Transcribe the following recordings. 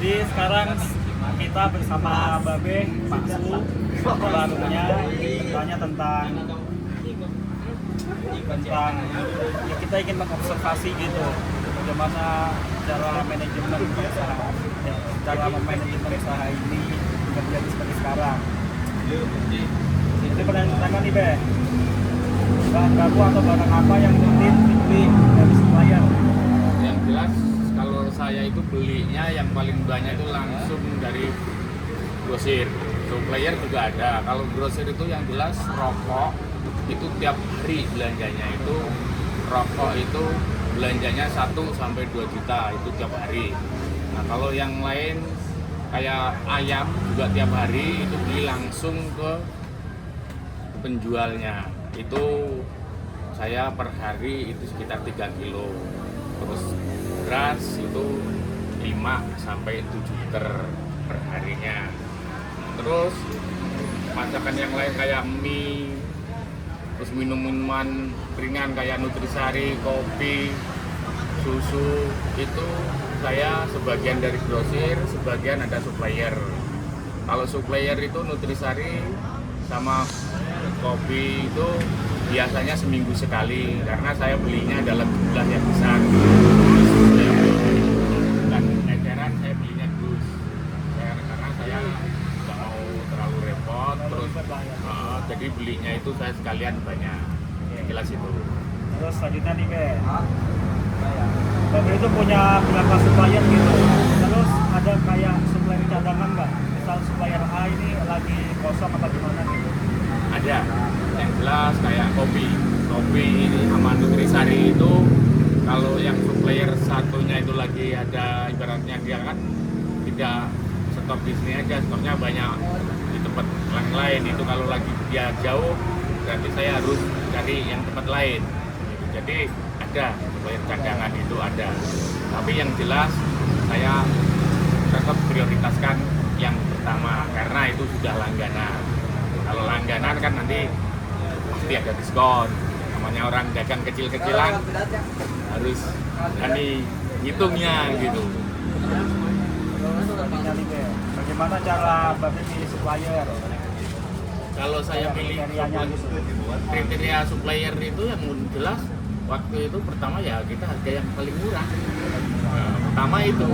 Jadi sekarang kita bersama Babe, Pak Su, barunya bertanya tentang ya kita ingin mengobservasi gitu bagaimana cara manajemen usaha, cara memanajemen usaha ini menjadi seperti sekarang. Jadi pertanyaan nih Be, bahan baku atau barang apa yang rutin dibeli dari supplier? Yang jelas kalau saya itu belinya yang paling banyak itu langsung dari grosir. Supplier juga ada. Kalau grosir itu yang jelas rokok itu tiap hari belanjanya itu rokok itu belanjanya 1 sampai 2 juta itu tiap hari. Nah, kalau yang lain kayak ayam juga tiap hari itu beli langsung ke penjualnya. Itu saya per hari itu sekitar 3 kilo. Terus beras itu 5 sampai 7 liter per harinya. Terus masakan yang lain kayak mie, terus minuman ringan kayak nutrisari, kopi, susu itu saya sebagian dari grosir, sebagian ada supplier. Kalau supplier itu nutrisari sama kopi itu biasanya seminggu sekali karena saya belinya dalam jumlah yang besar. Dan eceran saya belinya dus karena saya nggak mau terlalu repot. Terus jadi belinya itu saya sekalian banyak. Jelas itu. Terus selanjutnya nih Be, Babe itu punya berapa supplier gitu. Terus ada kayak supplier cadangan nggak? Misal supplier A ini lagi kosong atau gimana gitu? Ada. Yang jelas kayak kopi ini sama nutrisari itu kalau yang supplier satunya itu lagi ada ibaratnya dia kan tidak stok di sini aja, stoknya banyak di tempat yang lain. Itu kalau lagi dia jauh berarti saya harus cari yang tempat lain. Jadi ada supplier cadangan itu ada. Tapi yang jelas saya tetap prioritaskan yang pertama karena itu sudah langganan. Kalau langganan kan nanti pasti ada diskon. Namanya orang dagang kecil-kecilan harus berani ngitungnya gitu. Bagaimana cara Babe pilih supplier? Kalau saya pilih kriteria supplier itu yang jelas waktu itu pertama ya kita harga yang paling murah. Nah, pertama itu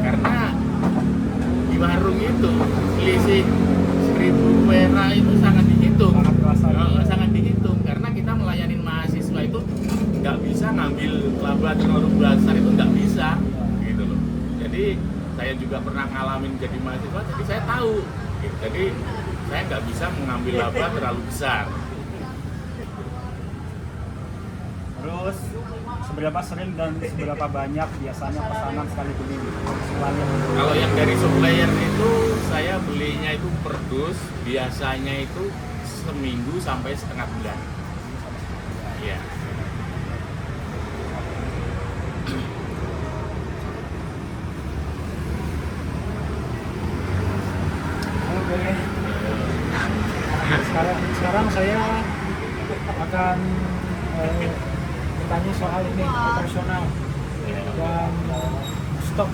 karena di warung itu selisih 1.000 perak itu sangat dihitung, sangat dihitung karena kita melayanin mahasiswa itu nggak bisa ngambil laba terlalu besar, itu nggak bisa gitu loh. Jadi saya juga pernah ngalamin jadi mahasiswa, jadi saya tahu gitu. Jadi saya nggak bisa mengambil laba terlalu besar. Terus seberapa sering dan seberapa banyak biasanya pesanan sekali beli supplier? Kalau yang dari supplier itu saya belinya itu per dus, biasanya itu seminggu sampai setengah bulan. Iya. Oke. Sekarang saya akan bertanya soal ini operasional dan stok.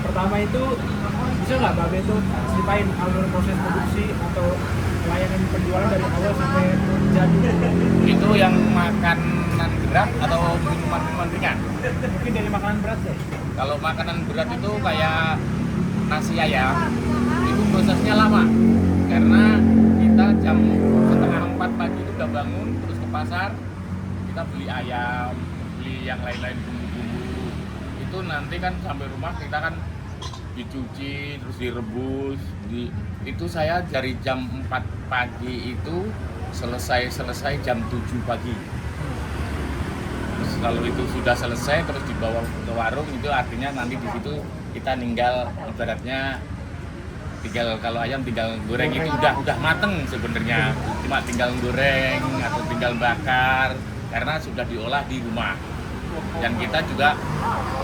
Pertama itu bisa nggak Babe itu ceritain alur proses produksi atau layanan penjualan dari awal sampai jadi? Itu yang makanan berat atau minuman ringan? Mungkin dari makanan berat deh. Kalau makanan berat itu kayak nasi ayam, itu prosesnya lama karena kita jam 3:30 pagi itu udah bangun terus ke pasar, kita beli ayam, beli yang lain-lain bumbu-bumbu. Itu nanti kan sampai rumah kita kan dicuci terus direbus. Itu saya dari jam 4 pagi itu selesai jam 7 pagi. Terus kalau itu sudah selesai terus dibawa ke warung, itu artinya nanti di situ kita tinggal ibaratnya kalau ayam tinggal goreng itu udah mateng sebenarnya, cuma tinggal goreng atau tinggal bakar karena sudah diolah di rumah. Dan kita juga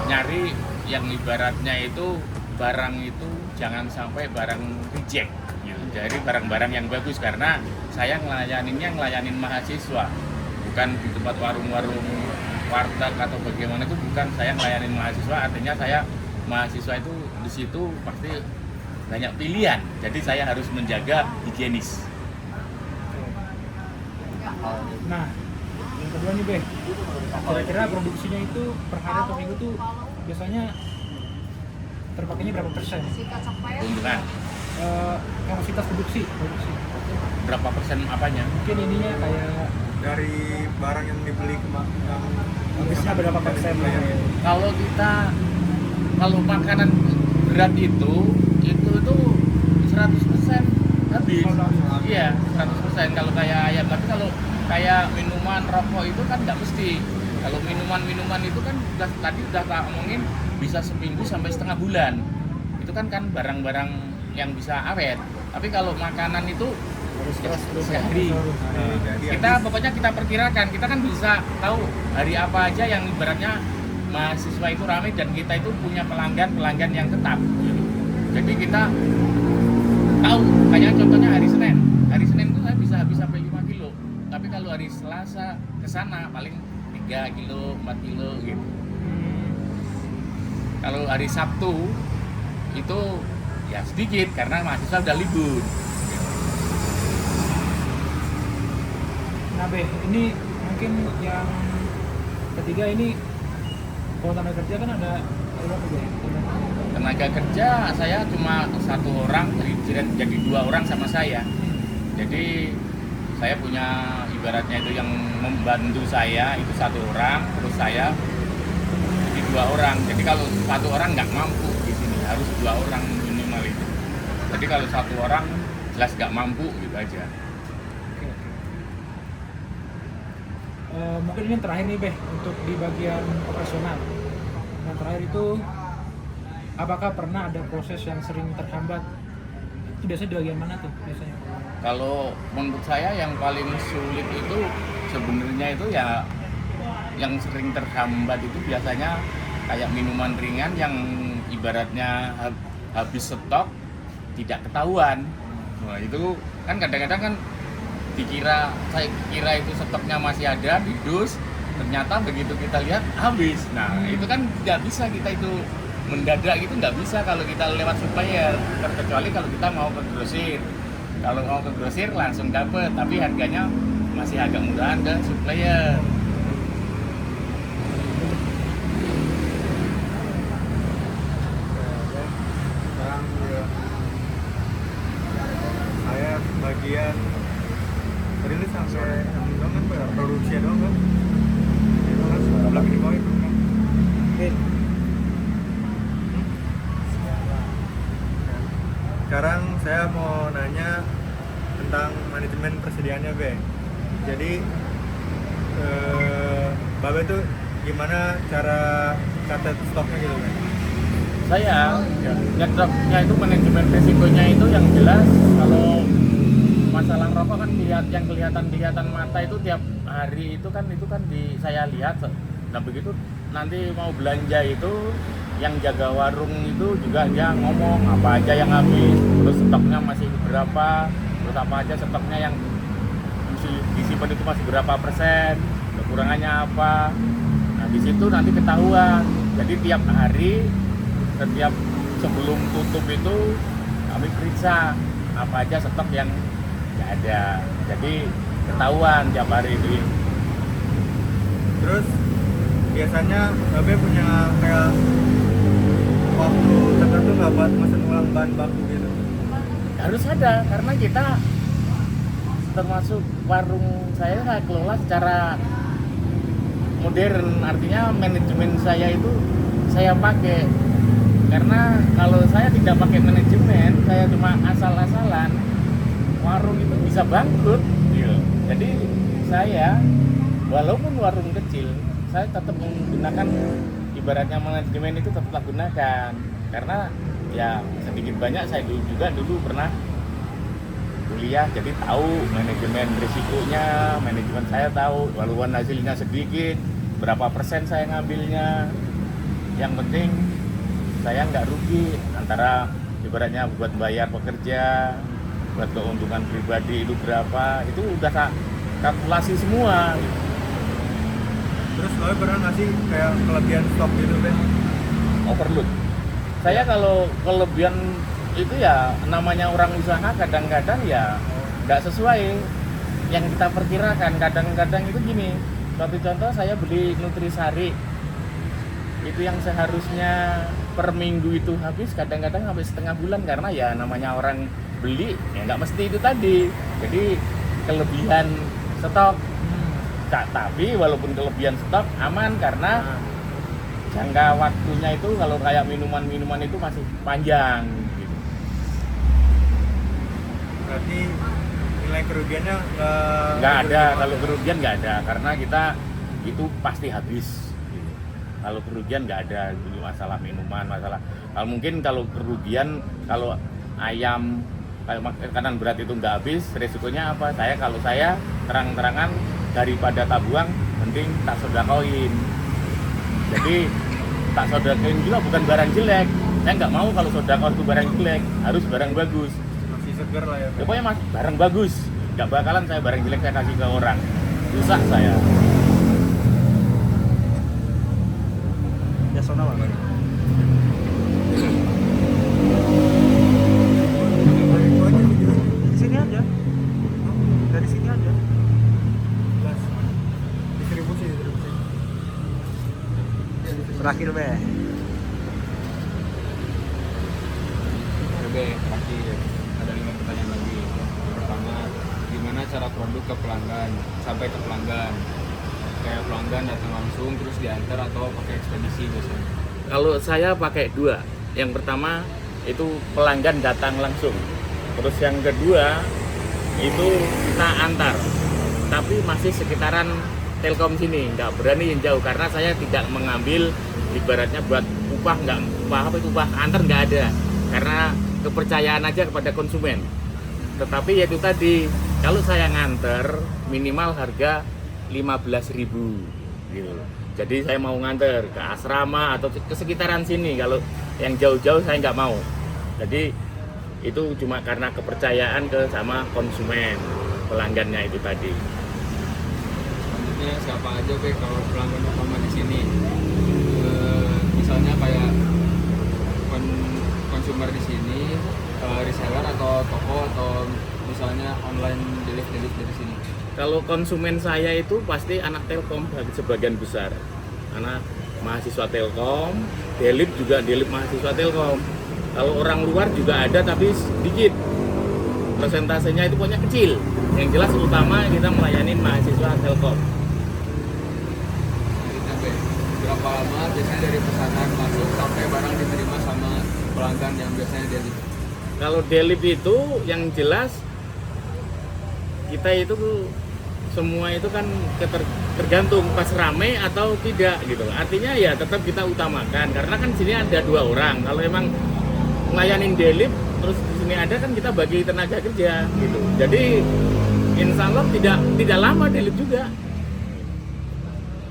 nyari yang ibaratnya itu barang itu jangan sampai barang reject gitu. Jadi barang-barang yang bagus karena saya ngelayanin mahasiswa, bukan di tempat warung-warung warteg atau bagaimana, itu bukan saya ngelayanin mahasiswa, artinya saya mahasiswa itu di situ pasti banyak pilihan, jadi saya harus menjaga higienis. Nah, yang kedua nih Beh, kira-kira produksinya itu per hari atau minggu tuh biasanya terpakainya berapa persen? Keuntungan Kapasitas produksi berapa persen apanya? mungkin ininya kayak dari barang yang dibeli yang Habisnya berapa persen? Kalau makanan berat itu 100% habis. Iya, 100%. Kalau kayak ayam, tapi kalau kayak minuman, rokok itu kan nggak mesti. Kalau minuman itu kan tadi udah tak omongin bisa seminggu sampai setengah bulan. Itu kan barang-barang yang bisa awet. Tapi kalau makanan itu Harus terus sehari. Pokoknya kita perkirakan, kita kan bisa tahu hari apa aja yang ibaratnya mahasiswa itu ramai dan kita itu punya pelanggan yang tetap. Jadi kita tahu, kayak contohnya hari Senin itu saya bisa habis sampai 5 kilo. Tapi kalau hari Selasa ke sana paling 3 kilo, 4 kilo gitu. Kalau hari Sabtu itu ya sedikit karena mahasiswa udah libur. nah Beh, ini mungkin yang ketiga ini kalau tenaga kerja kan ada berapa Beh? Tenaga kerja saya cuma 1 orang, jadi 2 orang sama saya. Jadi saya punya ibaratnya itu yang membantu saya itu 1 orang, terus saya jadi 2 orang. Jadi kalau 1 orang nggak mampu di sini, harus 2 orang minimal itu. Jadi kalau 1 orang jelas nggak mampu gitu aja. Mungkin ini yang terakhir nih Beh, untuk di bagian operasional. Yang terakhir itu, apakah pernah ada proses yang sering terhambat? Itu biasanya di bagian mana tuh biasanya? Kalau menurut saya yang paling sulit itu sebenarnya itu ya yang sering terhambat itu biasanya kayak minuman ringan yang ibaratnya habis stok tidak ketahuan. Nah, itu kan kadang-kadang kan saya kira itu stoknya masih ada di dus, ternyata begitu kita lihat habis. Nah itu kan nggak bisa kita itu mendadak, itu nggak bisa kalau kita lewat supplier, terkecuali kalau kita mau ke grosir. Kalau mau ke grosir langsung dapet, tapi harganya masih agak murahan ke supplier. sekarang ya, saya bagian tadi ini sampai doang kan produksi doang kan itu kan belakang di bawah itu kan. Sekarang saya mau nanya tentang manajemen persediaannya Be. Jadi Babe tuh gimana cara catat stoknya gitu Be? Saya nyetroknya itu manajemen resikonya itu yang jelas. Kalau masalah rokok kan yang kelihatan mata itu tiap hari itu kan saya lihat. Nah begitu nanti mau belanja itu yang jaga warung itu juga dia ngomong apa aja yang habis, terus stoknya masih berapa, terus apa aja stoknya yang disimpan itu masih berapa persen, kekurangannya apa. Nah di situ nanti ketahuan. Jadi tiap hari, setiap sebelum tutup itu kami periksa apa aja stok yang nggak ada. Jadi ketahuan tiap hari itu. Terus biasanya Babe punya kayak waktu tertentu nggak buat mesen ulang bahan baku gitu? Harus ada, karena kita termasuk warung saya kelola secara modern, artinya manajemen saya itu saya pakai. Karena kalau saya tidak pakai manajemen, saya cuma asal-asalan, warung itu bisa bangkrut. Jadi saya walaupun warung kecil, saya tetap menggunakan ibaratnya manajemen itu tetap gunakan. Karena ya sedikit banyak saya dulu pernah kuliah, jadi tahu manajemen risikonya, manajemen saya tahu walaupun hasilnya sedikit, berapa persen saya ngambilnya. Yang penting saya nggak rugi antara ibaratnya buat bayar pekerja, buat keuntungan pribadi itu berapa, itu udah kalkulasi semua. Terus lo pernah nggak sih kayak kelebihan stok gitu Ben? Overload. Saya kalau kelebihan itu ya namanya orang usaha kadang-kadang ya nggak sesuai yang kita perkirakan. Kadang-kadang itu gini, suatu contoh saya beli Nutrisari itu yang seharusnya per minggu itu habis kadang-kadang sampai setengah bulan karena ya namanya orang beli ya nggak mesti itu tadi. Jadi kelebihan stok. Tapi walaupun kelebihan stok aman karena jangka waktunya itu kalau kayak minuman-minuman itu masih panjang gitu. Berarti nilai kerugiannya Nggak ada, kalau kerugian nggak ada karena kita itu pasti habis gitu. Kalau kerugian nggak ada, masalah minuman, masalah kalau mungkin kalau kerugian kalau ayam kayak makanan berat itu nggak habis, resikonya apa? Kalau saya terang-terangan daripada tak buang, mending tak sodakoin. Jadi tak sodakoin juga bukan barang jelek. Saya nggak mau kalau sodakoh itu barang jelek, harus barang bagus. masih segar lah ya. Pokoknya mas barang bagus, nggak bakalan saya barang jelek saya kasih ke orang, rusak saya. Ya sono Bang. Itu aja videonya. Di sini aja. Dari sini aja. Jelas. Distribusi. Terakhir be. Oke, terakhir ada 5 pertanyaan lagi. Yang pertama, gimana cara produk ke pelanggan sampai ke pelanggan? Kayak pelanggan datang langsung terus diantar atau pakai ekspedisi biasanya? Kalau saya pakai dua, yang pertama itu pelanggan datang langsung, terus yang kedua itu kita antar, tapi masih sekitaran Telkom sini, nggak berani yang jauh karena saya tidak mengambil ibaratnya buat upah upah antar nggak ada karena kepercayaan aja kepada konsumen. Tetapi yaitu tadi kalau saya nganter minimal harga 15.000 gitu. Jadi saya mau nganter ke asrama atau ke sekitaran sini. Kalau yang jauh-jauh saya nggak mau. Jadi itu cuma karena kepercayaan ke sama konsumen pelanggannya itu tadi. Selanjutnya siapa aja Be kalau pelanggan utama di sini? Misalnya kayak konsumer di sini, reseller atau toko atau misalnya online delivery dari sini. Kalau konsumen saya itu pasti anak Telkom sebagian besar, anak mahasiswa Telkom, Delip juga Delip mahasiswa Telkom. Kalau orang luar juga ada tapi sedikit, persentasenya itu pokoknya kecil. Yang jelas utama kita melayani mahasiswa Telkom. Selanjutnya Be, berapa lama biasanya dari pesanan masuk sampai barang diterima sama pelanggan yang biasanya delivery? Kalau Delip itu yang jelas kita itu semua itu kan tergantung pas rame atau tidak gitu. Artinya ya tetap kita utamakan karena kan sini ada 2 orang. Kalau emang ngelayanin Delip terus di sini ada kan kita bagi tenaga kerja gitu. Jadi insya Allah tidak lama Delip juga.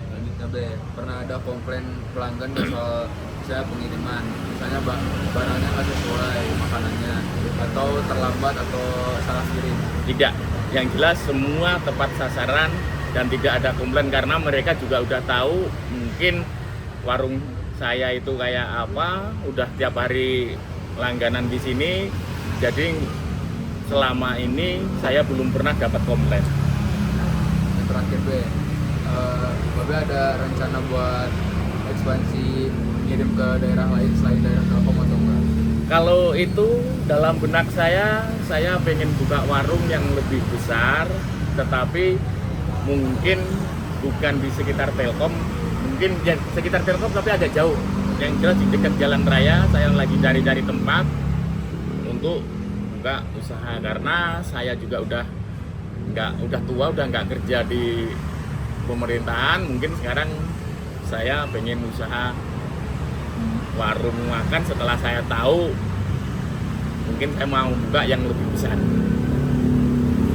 Selanjutnya Be, pernah ada komplain pelanggan nggak soal misalnya pengiriman, misalnya barangnya nggak sesuai makanannya atau terlambat atau salah kirim? Tidak, yang jelas semua tepat sasaran dan tidak ada komplain karena mereka juga udah tahu mungkin warung saya itu kayak apa, udah tiap hari langganan di sini, jadi selama ini saya belum pernah dapat komplain. Yang terakhir Be, Babe ada rencana buat ekspansi ngirim ke daerah lain selain daerah Telkom atau enggak? Kalau itu dalam benak saya pengen buka warung yang lebih besar, tetapi mungkin bukan di sekitar Telkom, mungkin di sekitar Telkom tapi agak jauh. Yang jelas di dekat jalan raya, saya lagi cari tempat untuk buka usaha karena saya juga udah tua, udah nggak kerja di pemerintahan. Mungkin sekarang saya pengen usaha warung makan setelah saya tahu mungkin saya mau buka yang lebih besar.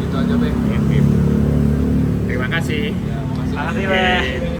Itu aja Be. Terima kasih. Ya, makasih. Makasih, Be.